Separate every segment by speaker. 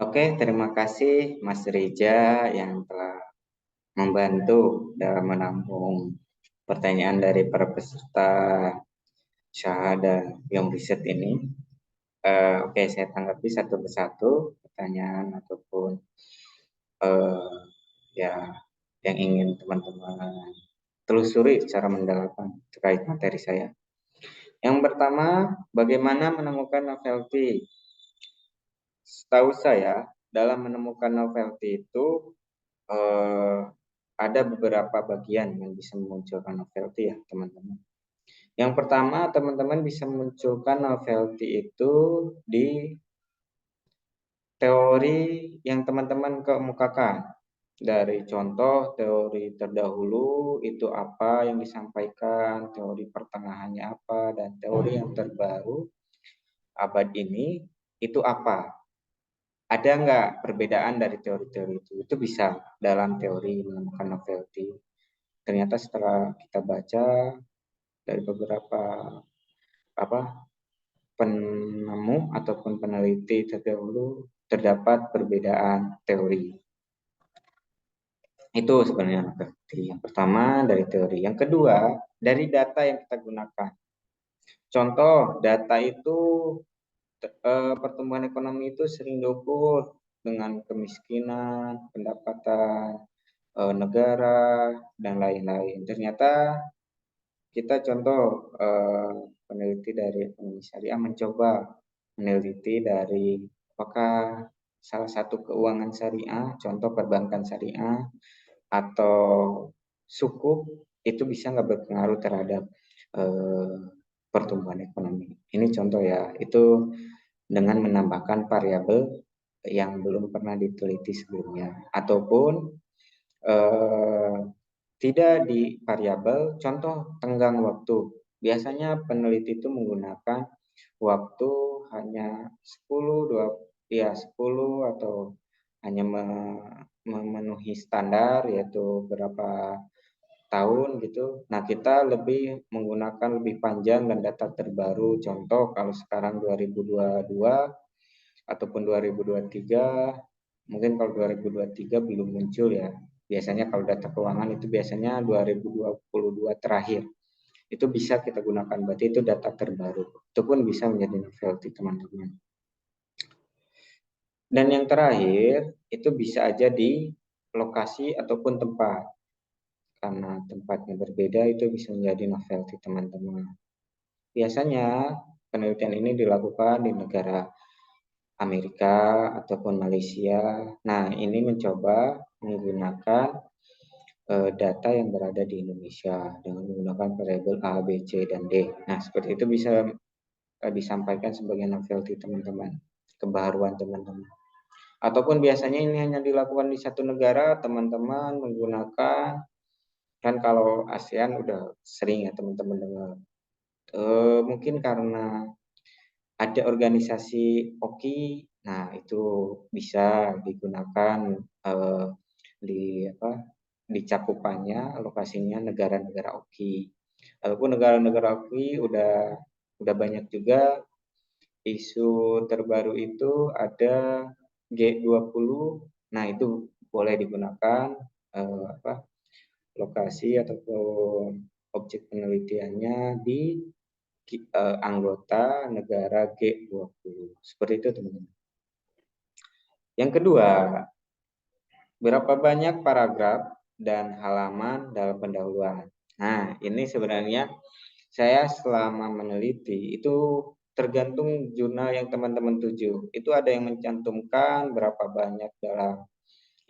Speaker 1: Oke, terima kasih Mas Rija yang telah membantu dalam menampung pertanyaan dari para peserta syahada yang riset ini. Oke, saya tanggapi satu persatu pertanyaan ataupun eh, ya yang ingin teman-teman telusuri secara mendalam terkait materi saya. Yang pertama, bagaimana menemukan novelty? Setahu saya, dalam menemukan novelty itu eh, ada beberapa bagian yang bisa memunculkan novelty ya teman-teman. Yang pertama, teman-teman bisa memunculkan novelty itu di teori yang teman-teman kemukakan. Dari contoh teori terdahulu itu apa yang disampaikan, teori pertengahannya apa, dan teori yang terbaru abad ini itu apa. Ada nggak perbedaan dari teori-teori itu? Itu bisa dalam teori menemukan novelty. Ternyata setelah kita baca dari beberapa apa penemu ataupun peneliti terdahulu terdapat perbedaan teori. Itu sebenarnya novelty. Yang pertama dari teori. Yang kedua dari data yang kita gunakan. Contoh data itu pertumbuhan ekonomi itu sering diukur dengan kemiskinan, pendapatan negara dan lain-lain. Ternyata kita contoh peneliti dari ekonomi syariah mencoba meneliti dari apakah salah satu keuangan syariah, contoh perbankan syariah atau sukuk itu bisa nggak berpengaruh terhadap eh, pertumbuhan ekonomi. Ini contoh ya, itu dengan menambahkan variabel yang belum pernah diteliti sebelumnya ataupun eh, tidak di variabel, contoh tenggang waktu. Biasanya peneliti itu menggunakan waktu hanya 10, 2, ya 10 atau hanya memenuhi standar yaitu berapa tahun gitu. Nah, kita lebih menggunakan lebih panjang dan data terbaru. Contoh kalau sekarang 2022 ataupun 2023, mungkin kalau 2023 belum muncul ya. Biasanya kalau data keuangan itu biasanya 2022 terakhir. Itu bisa kita gunakan, berarti itu data terbaru. Itu pun bisa menjadi novelty teman-teman. Dan yang terakhir, itu bisa aja di lokasi ataupun tempat. Karena tempatnya berbeda, itu bisa menjadi novelty teman-teman. Biasanya penelitian ini dilakukan di negara Amerika ataupun Malaysia. Nah, ini mencoba menggunakan data yang berada di Indonesia dengan menggunakan variabel A, B, C, dan D. Nah, seperti itu bisa disampaikan sebagai novelty teman-teman, kebaruan teman-teman. Ataupun biasanya ini hanya dilakukan di satu negara, teman-teman menggunakan, kan kalau ASEAN udah sering ya teman-teman dengar. Mungkin karena ada organisasi OKI, nah itu bisa digunakan eh, di apa di cakupannya lokasinya negara-negara OKI. Walaupun negara-negara OKI udah banyak juga isu terbaru itu ada G20. Nah, itu boleh digunakan lokasi ataupun objek penelitiannya di anggota negara G20. Seperti itu, teman-teman. Yang kedua, berapa banyak paragraf dan halaman dalam pendahuluan? Nah, ini sebenarnya saya selama meneliti itu tergantung jurnal yang teman-teman tuju. Itu ada yang mencantumkan berapa banyak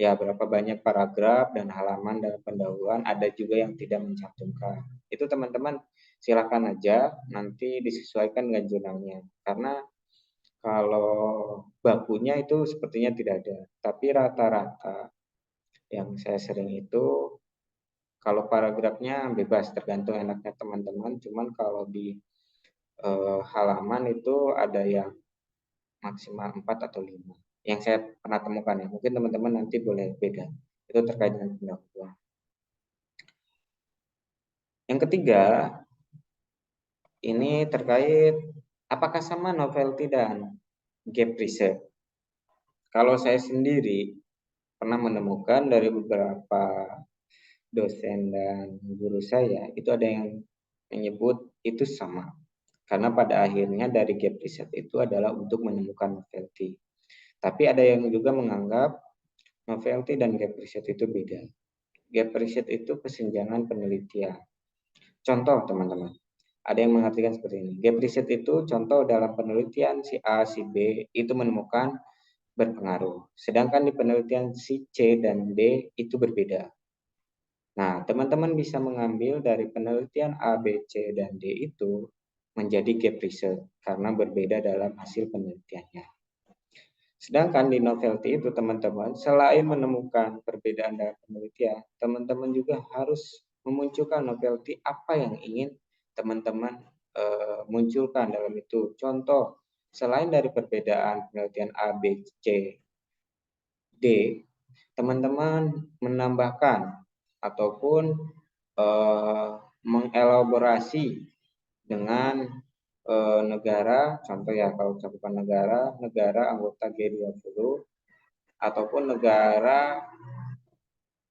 Speaker 1: berapa banyak paragraf dan halaman dalam pendahuluan, ada juga yang tidak mencantumkan. Itu teman-teman silakan aja nanti disesuaikan dengan jurnalnya. Karena kalau bakunya itu sepertinya tidak ada, tapi rata-rata yang saya sering itu kalau paragrafnya bebas tergantung enaknya teman-teman, cuman kalau di halaman itu ada yang maksimal 4 atau 5 yang saya pernah temukan ya. Mungkin teman-teman nanti boleh beda. Itu terkait dengan pendahuluan. Yang ketiga, ini terkait apakah sama novelty dan gap research. Kalau saya sendiri pernah menemukan dari beberapa dosen dan guru saya, itu ada yang menyebut itu sama. Karena pada akhirnya dari gap riset itu adalah untuk menemukan novelty. Tapi ada yang juga menganggap novelty dan gap riset itu beda. Gap riset itu kesenjangan penelitian. Contoh teman-teman, ada yang mengartikan seperti ini. Gap riset itu contoh dalam penelitian si A, si B itu menemukan berpengaruh. Sedangkan di penelitian si C dan D itu berbeda. Nah, teman-teman bisa mengambil dari penelitian A, B, C, dan D itu menjadi gap riset karena berbeda dalam hasil penelitiannya. Sedangkan di novelty itu teman-teman, selain menemukan perbedaan dalam penelitian, teman-teman juga harus memunculkan novelty apa yang ingin teman-teman munculkan dalam itu. Contoh, selain dari perbedaan penelitian A, B, C, D, teman-teman menambahkan ataupun eh, mengelaborasi dengan negara, contoh ya kalau cakupan negara anggota G20 ataupun negara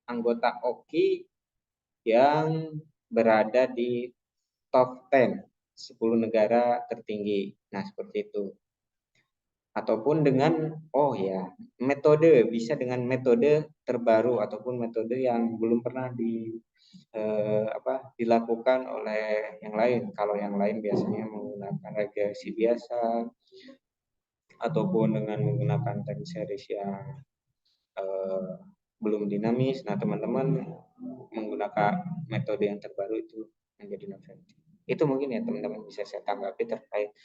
Speaker 1: anggota OKI yang berada di top 10 negara tertinggi. Nah, seperti itu. Ataupun dengan metode, bisa dengan metode terbaru ataupun metode yang belum pernah dilakukan oleh yang lain. Kalau yang lain biasanya menggunakan regresi biasa ataupun dengan menggunakan time series yang eh, belum dinamis. Nah, teman-teman menggunakan metode yang terbaru itu menjadi novelty. Itu mungkin ya teman-teman bisa saya tanggapi terkait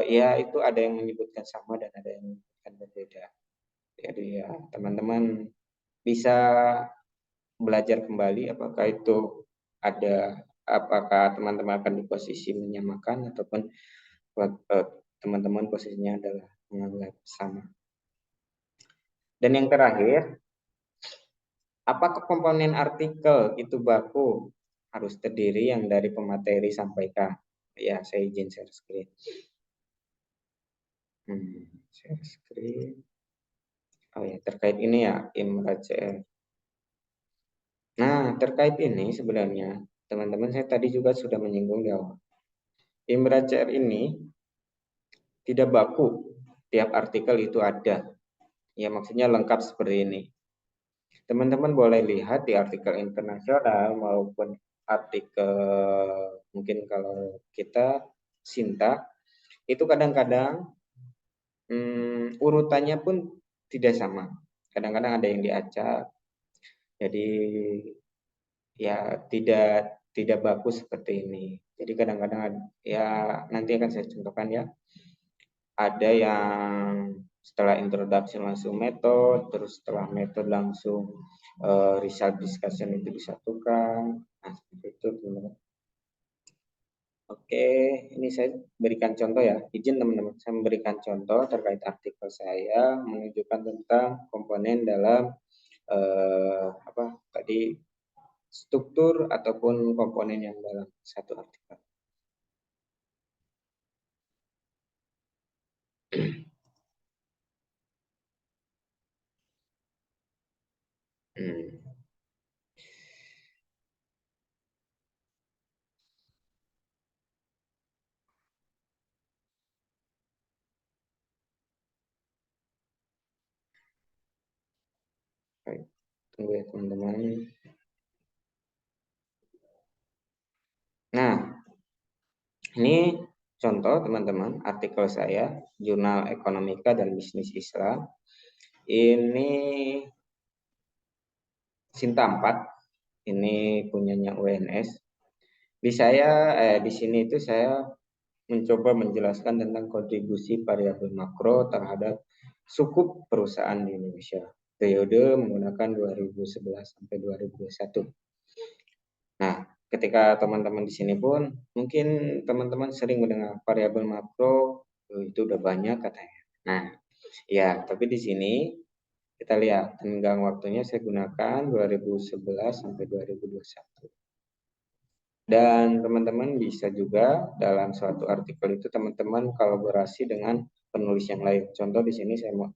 Speaker 1: ya itu ada yang menyebutkan sama dan ada yang menyebutkan berbeda. Jadi ya teman-teman bisa belajar kembali apakah teman-teman akan di posisi menyamakan ataupun teman-teman posisinya adalah menganggap sama. Dan yang terakhir, apakah komponen artikel itu baku harus terdiri yang dari pemateri sampaikan? Ya, saya izin share screen. Share screen. Oh ya, terkait ini ya, Imra CR. Nah, terkait ini sebenarnya, teman-teman saya tadi juga sudah menyinggung di awal. Imra CR ini tidak baku, tiap artikel itu ada. Ya, maksudnya lengkap seperti ini. Teman-teman boleh lihat di artikel internasional maupun artikel mungkin kalau kita Sinta, itu kadang-kadang urutannya pun tidak sama. Kadang-kadang ada yang diacak, jadi ya tidak bagus seperti ini. Jadi kadang-kadang ya nanti akan saya contohkan ya. Ada yang setelah introduction langsung metode, terus setelah metode langsung result discussion itu disatukan. Nah, seperti itu teman-teman. Oke, ini saya berikan contoh ya. Izin teman-teman, saya memberikan contoh terkait artikel saya menunjukkan tentang komponen dalam tadi struktur ataupun komponen yang dalam satu artikel. Hmm. Baik, tunggu ya teman-teman. Nah, ini contoh teman-teman artikel saya, Jurnal Ekonomika dan Bisnis Islam. Ini Sinta 4, ini punyanya UNS. Di sini itu saya mencoba menjelaskan tentang kontribusi variabel makro terhadap sukup perusahaan di Indonesia. Periode menggunakan 2011 sampai 2021. Nah, ketika teman-teman di sini pun mungkin teman-teman sering mendengar variabel makro itu udah banyak katanya. Nah, ya, tapi di sini kita lihat tenggang waktunya saya gunakan 2011 sampai 2021. Dan teman-teman bisa juga dalam suatu artikel itu teman-teman kolaborasi dengan penulis yang lain. Contoh di sini saya mau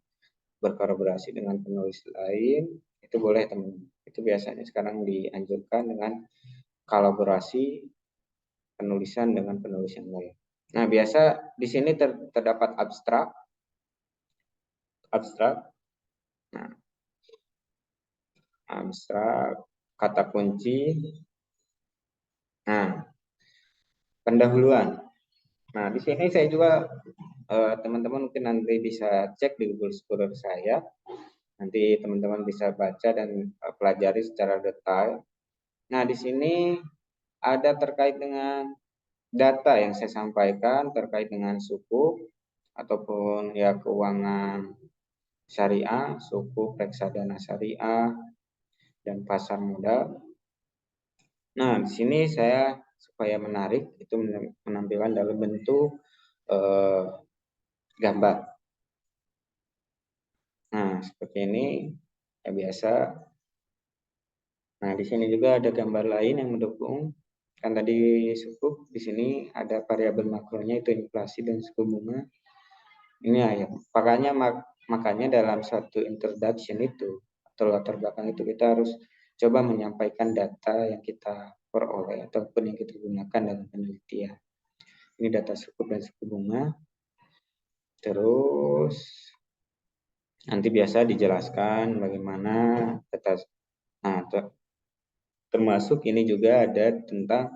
Speaker 1: berkolaborasi dengan penulis lain, itu boleh teman-teman. Itu biasanya sekarang dianjurkan dengan kolaborasi penulisan dengan penulis yang lain. Nah, biasa di sini terdapat abstrak. Nah, abstrak, kata kunci. Nah, pendahuluan. Nah, di sini saya juga teman-teman mungkin nanti bisa cek di Google Scholar saya. Nanti teman-teman bisa baca dan pelajari secara detail. Nah, di sini ada terkait dengan data yang saya sampaikan terkait dengan suku ataupun ya keuangan syariah, suku reksadana syariah, dan pasar modal. Nah, di sini saya supaya menarik itu menampilkan dalam bentuk gambar. Nah, seperti ini ya biasa. Nah, di sini juga ada gambar lain yang mendukung. Kan tadi suku, di sini ada variabel makronya itu inflasi dan suku bunga. Ini ya, makanya dalam satu introduction itu atau latar belakang itu kita harus coba menyampaikan data yang kita peroleh ataupun yang kita gunakan dalam penelitian. Ini data suku dan suku bunga. Terus nanti biasa dijelaskan bagaimana data. Nah, termasuk ini juga ada tentang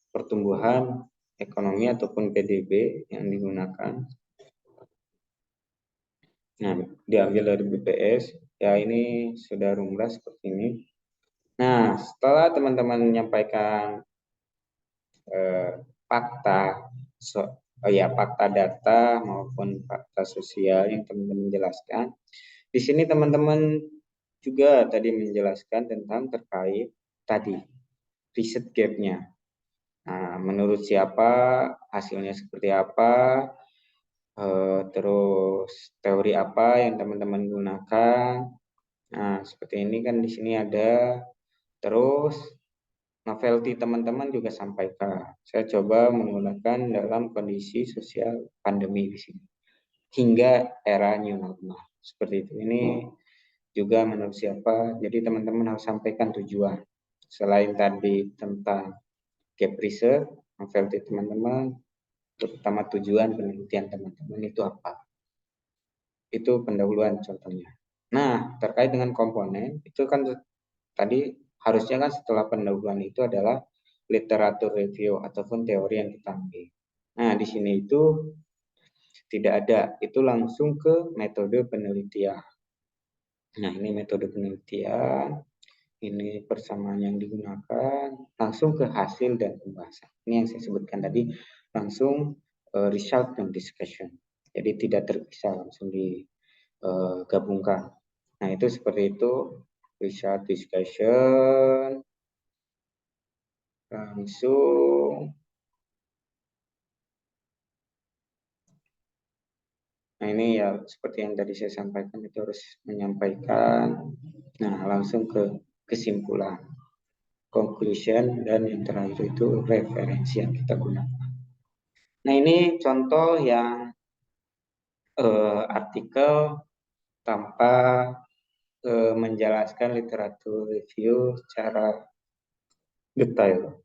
Speaker 1: pertumbuhan ekonomi ataupun PDB yang digunakan. Nah, diambil dari BPS. Ya, ini sudah lumrah seperti ini. Nah, setelah teman-teman menyampaikan fakta, fakta data maupun fakta sosial yang teman-teman jelaskan, di sini teman-teman juga tadi menjelaskan tentang terkait tadi riset gap-nya. Nah, menurut siapa, hasilnya seperti apa, terus teori apa yang teman-teman gunakan. Nah, seperti ini kan di sini ada. Terus novelty teman-teman juga sampaikan. Saya coba menggunakan dalam kondisi sosial pandemi di sini. Hingga era new normal. Seperti itu. Ini juga menurut siapa. Jadi teman-teman harus sampaikan tujuan. Selain tadi tentang gap research, novelty teman-teman, terutama tujuan penelitian teman-teman itu apa. Itu pendahuluan contohnya. Nah, terkait dengan komponen, itu kan tadi harusnya kan setelah pendahuluan itu adalah literatur review ataupun teori yang kita ambil. Nah, di sini itu tidak ada, itu langsung ke metode penelitian. Nah, ini metode penelitian, ini persamaan yang digunakan, langsung ke hasil dan pembahasan. Ini yang saya sebutkan tadi, langsung result dan discussion. Jadi tidak terpisah, langsung digabungkan. Nah, itu seperti itu, result discussion, langsung. Nah, ini ya seperti yang tadi saya sampaikan, itu harus menyampaikan. Nah, langsung ke kesimpulan, conclusion, dan yang terakhir itu referensi yang kita gunakan. Nah, ini contoh yang artikel tanpa menjelaskan literatur review secara detail.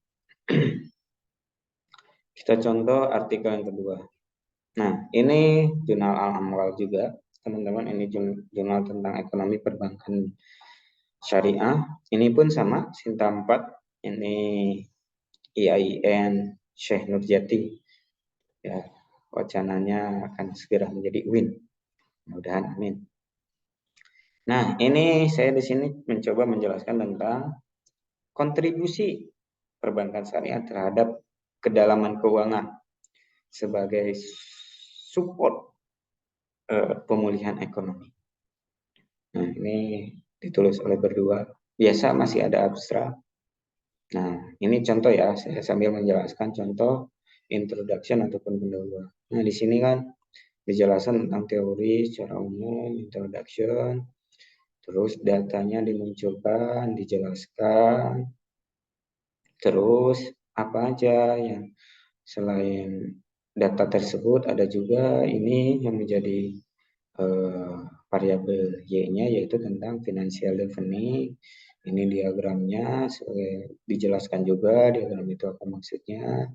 Speaker 1: Kita contoh artikel yang kedua. Nah, ini jurnal Al-Amwal juga, teman-teman. Ini jurnal tentang ekonomi perbankan syariah. Ini pun sama, Sinta 4. Ini IAIN Syekh Nurjati. Ya, wacananya akan segera menjadi UIN. Mudah-mudahan, amin. Nah, ini saya di sini mencoba menjelaskan tentang kontribusi perbankan syariah terhadap kedalaman keuangan sebagai support pemulihan ekonomi. Nah, ini ditulis oleh berdua. Biasa masih ada abstrak. Nah, ini contoh ya, saya sambil menjelaskan contoh introduction ataupun pendahuluan. Nah, di sini kan dijelaskan tentang teori secara umum, introduction, terus datanya dimunculkan, dijelaskan, terus apa aja yang selain data tersebut ada juga ini yang menjadi eh, variabel Y-nya yaitu tentang financial revenue. Ini diagramnya dijelaskan juga diagram itu apa maksudnya.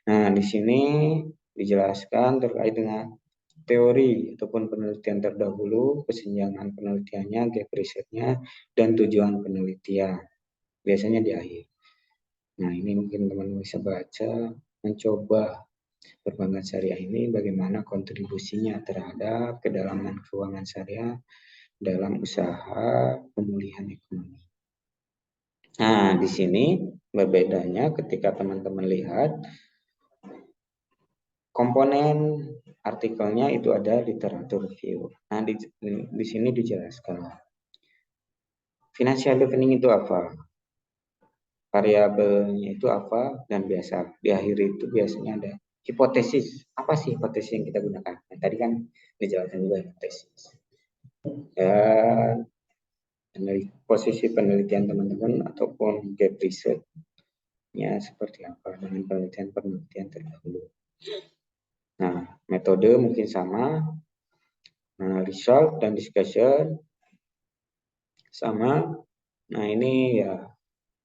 Speaker 1: Nah, di sini dijelaskan terkait dengan teori ataupun penelitian terdahulu, kesenjangan penelitiannya, gap risetnya, dan tujuan penelitian. Biasanya di akhir. Nah, ini mungkin teman-teman bisa baca, mencoba perbankan syariah ini bagaimana kontribusinya terhadap kedalaman keuangan syariah dalam usaha pemulihan ekonomi. Nah, di sini berbedanya ketika teman-teman lihat komponen artikelnya itu ada literatur review. Nah, di sini dijelaskan. Financial reasoning itu apa? Variabelnya itu apa? Dan biasa di akhir itu biasanya ada hipotesis. Apa sih hipotesis yang kita gunakan? Nah, tadi kan dijelaskan juga hipotesis. Dan posisi penelitian teman-teman ataupun gap research-nya seperti apa dengan penelitian-penelitian terdahulu. Nah, metode mungkin sama. Nah, result dan discussion sama. Nah, ini ya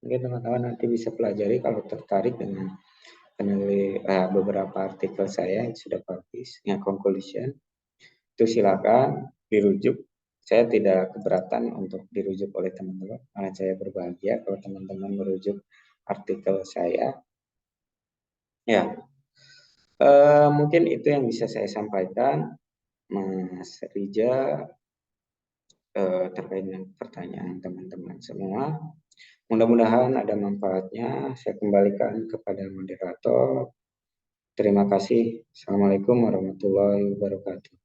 Speaker 1: mungkin teman-teman nanti bisa pelajari kalau tertarik dengan beberapa artikel saya yang sudah publish, yang conclusion. Itu silakan dirujuk. Saya tidak keberatan untuk dirujuk oleh teman-teman, karena saya berbahagia kalau teman-teman merujuk artikel saya. Ya, mungkin itu yang bisa saya sampaikan, Mas Rija, terkait dengan pertanyaan teman-teman semua. Mudah-mudahan ada manfaatnya. Saya kembalikan kepada moderator. Terima kasih. Assalamualaikum warahmatullahi wabarakatuh.